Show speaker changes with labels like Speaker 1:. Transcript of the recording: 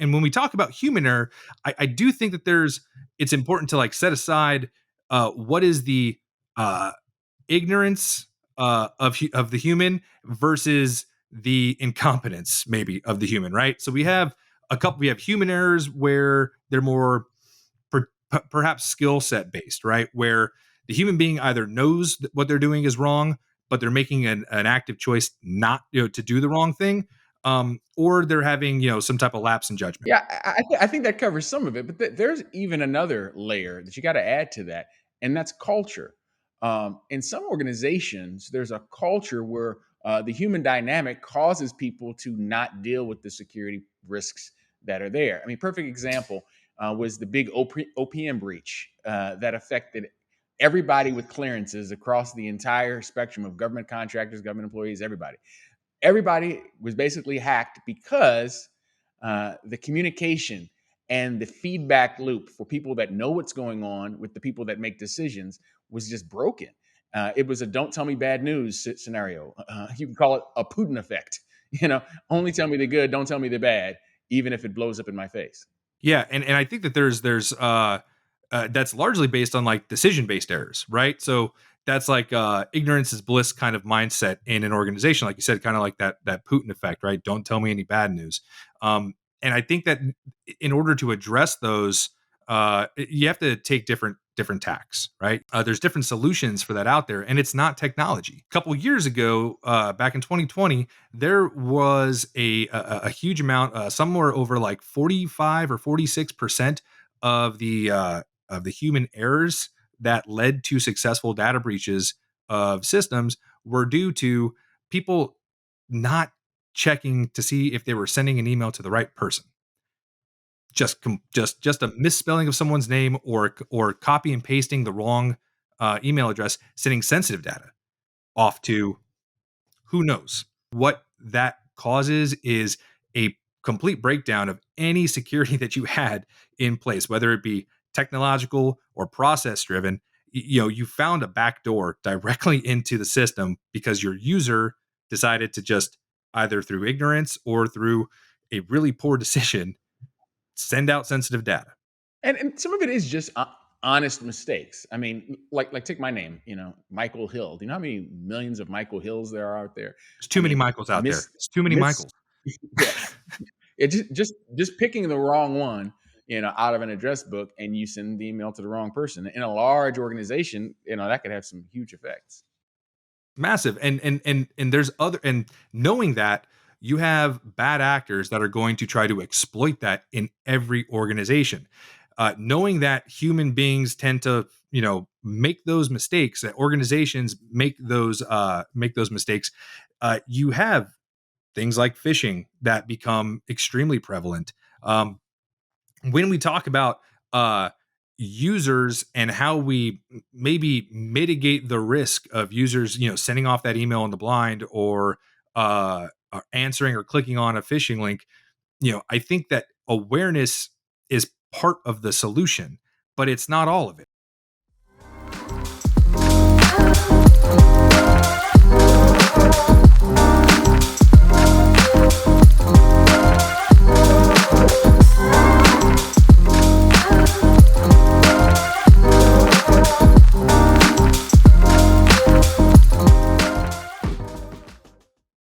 Speaker 1: and when we talk about human error, I do think that it's important to like set aside what is the uh, ignorance of the human versus the incompetence maybe of the human, right? So we have human errors where they're more perhaps skill set based, right? Where the human being either knows that what they're doing is wrong, but they're making an active choice not, to do the wrong thing, or they're having, some type of lapse in judgment.
Speaker 2: Yeah, I think that covers some of it, but there's even another layer that you got to add to that, and that's culture. In some organizations, there's a culture where the human dynamic causes people to not deal with the security risks that are there. I mean, perfect example was the big OPM breach that affected everybody with clearances across the entire spectrum of government contractors, government employees, everybody was basically hacked because the communication and the feedback loop for people that know what's going on with the people that make decisions was just broken. It was a "don't tell me bad news" scenario. You can call it a Putin effect. Only tell me the good, don't tell me the bad, even if it blows up in my face.
Speaker 1: Yeah, and I think that that's largely based on like decision based errors, right? So that's like ignorance is bliss kind of mindset in an organization, like you said, kind of like that Putin effect, right? Don't tell me any bad news. And I think that in order to address those, you have to take different tacks, right? There's different solutions for that out there, and it's not technology. A couple years ago, back in 2020, there was a huge amount, somewhere over like 45 or 46% of the human errors that led to successful data breaches of systems were due to people not checking to see if they were sending an email to the right person. Just a misspelling of someone's name, or copy and pasting the wrong email address, sending sensitive data off to who knows. What that causes is a complete breakdown of any security that you had in place, whether it be technological or process driven. You found a backdoor directly into the system because your user decided to just, either through ignorance or through a really poor decision, send out sensitive data.
Speaker 2: And some of it is just honest mistakes. I mean, like take my name, Michael Hill. Do you know how many millions of Michael Hills there are out there?
Speaker 1: There's
Speaker 2: I
Speaker 1: too many
Speaker 2: mean,
Speaker 1: Michaels out there.
Speaker 2: miss
Speaker 1: It's too many
Speaker 2: miss
Speaker 1: Michaels.
Speaker 2: yeah, it just picking the wrong one, out of an address book, and you send the email to the wrong person in a large organization. That could have some huge effects.
Speaker 1: Massive. And there's other, and knowing that, you have bad actors that are going to try to exploit that in every organization. Knowing that human beings tend to, make those mistakes, that organizations make those mistakes, you have things like phishing that become extremely prevalent. When we talk about users and how we maybe mitigate the risk of users, sending off that email in the blind, or answering or clicking on a phishing link, I think that awareness is part of the solution, but it's not all of it.